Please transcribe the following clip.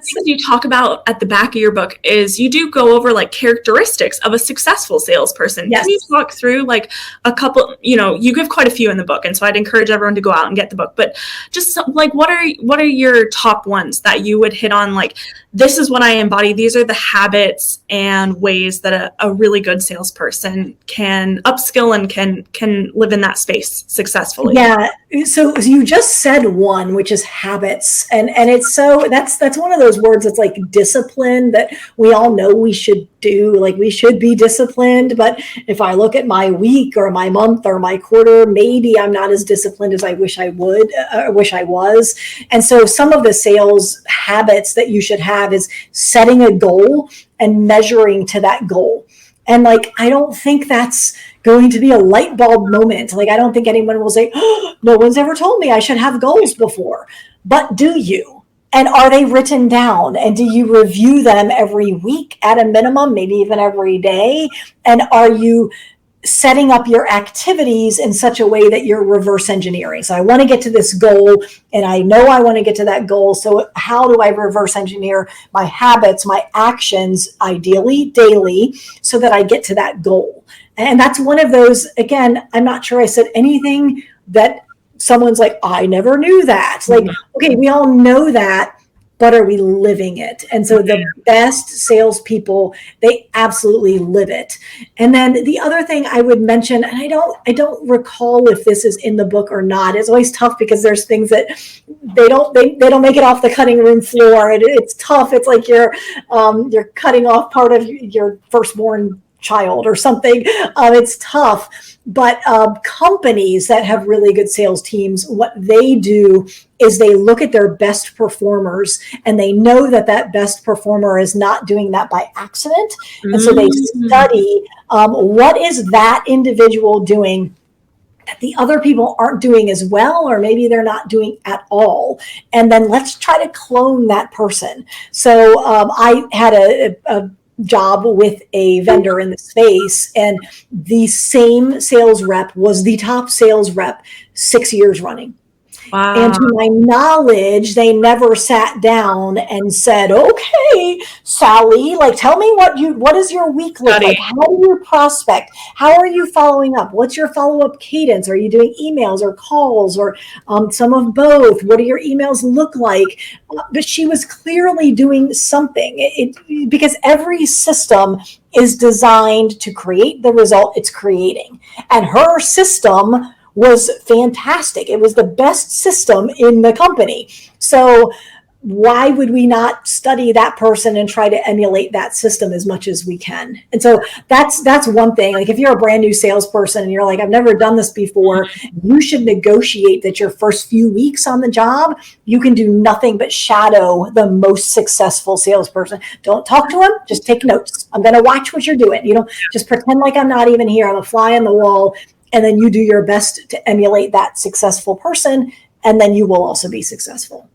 things you talk about at the back of your book is you do go over like characteristics of a successful salesperson. Yes. Can you talk through like a couple, you give quite a few in the book. And so I'd encourage everyone to go out and get the book, but just like, what are your top ones that you would hit on? Like, this is what I embody. These are the habits and ways that a really good salesperson can upskill and can live in that space successfully. Yeah. So you just said one, which is habits. And it's so that's one of those words that's like discipline that we all know we should do. Like we should be disciplined. But if I look at my week or my month or my quarter, maybe I'm not as disciplined as I wish I was. And so some of the sales habits that you should have is setting a goal and measuring to that goal. And like, I don't think that's going to be a light bulb moment. Like, I don't think anyone will say, oh, no one's ever told me I should have goals before. But do you? And are they written down? And do you review them every week at a minimum, maybe even every day? And are you setting up your activities in such a way that you're reverse engineering? So I want to get to this goal, and I know I want to get to that goal. So how do I reverse engineer my habits, my actions, ideally daily, so that I get to that goal? And that's one of those, again, I'm not sure I said anything that someone's like, I never knew that. Like, okay, we all know that, but are we living it? And so the best salespeople, they absolutely live it. And then the other thing I would mention, and I don't recall if this is in the book or not. It's always tough because there's things that they don't make it off the cutting room floor. It's tough. It's like you're cutting off part of your firstborn child or something. It's tough. But companies that have really good sales teams, what they do is they look at their best performers, and they know that best performer is not doing that by accident. And so they study what is that individual doing that the other people aren't doing as well, or maybe they're not doing at all. And then let's try to clone that person. So I had a job with a vendor in the space, and the same sales rep was the top sales rep 6 years running. Wow. And to my knowledge, they never sat down and said, okay, Sally, like, tell me what does your week look like? How do you prospect? How are you following up? What's your follow-up cadence? Are you doing emails or calls or some of both? What do your emails look like? But she was clearly doing something because every system is designed to create the result it's creating. And her system was fantastic. It was the best system in the company. So why would we not study that person and try to emulate that system as much as we can? And so that's one thing. Like, if you're a brand new salesperson and you're like, I've never done this before, you should negotiate that your first few weeks on the job, you can do nothing but shadow the most successful salesperson. Don't talk to them, just take notes. I'm going to watch what you're doing. Just pretend like I'm not even here. I'm a fly on the wall. And then you do your best to emulate that successful person, and then you will also be successful.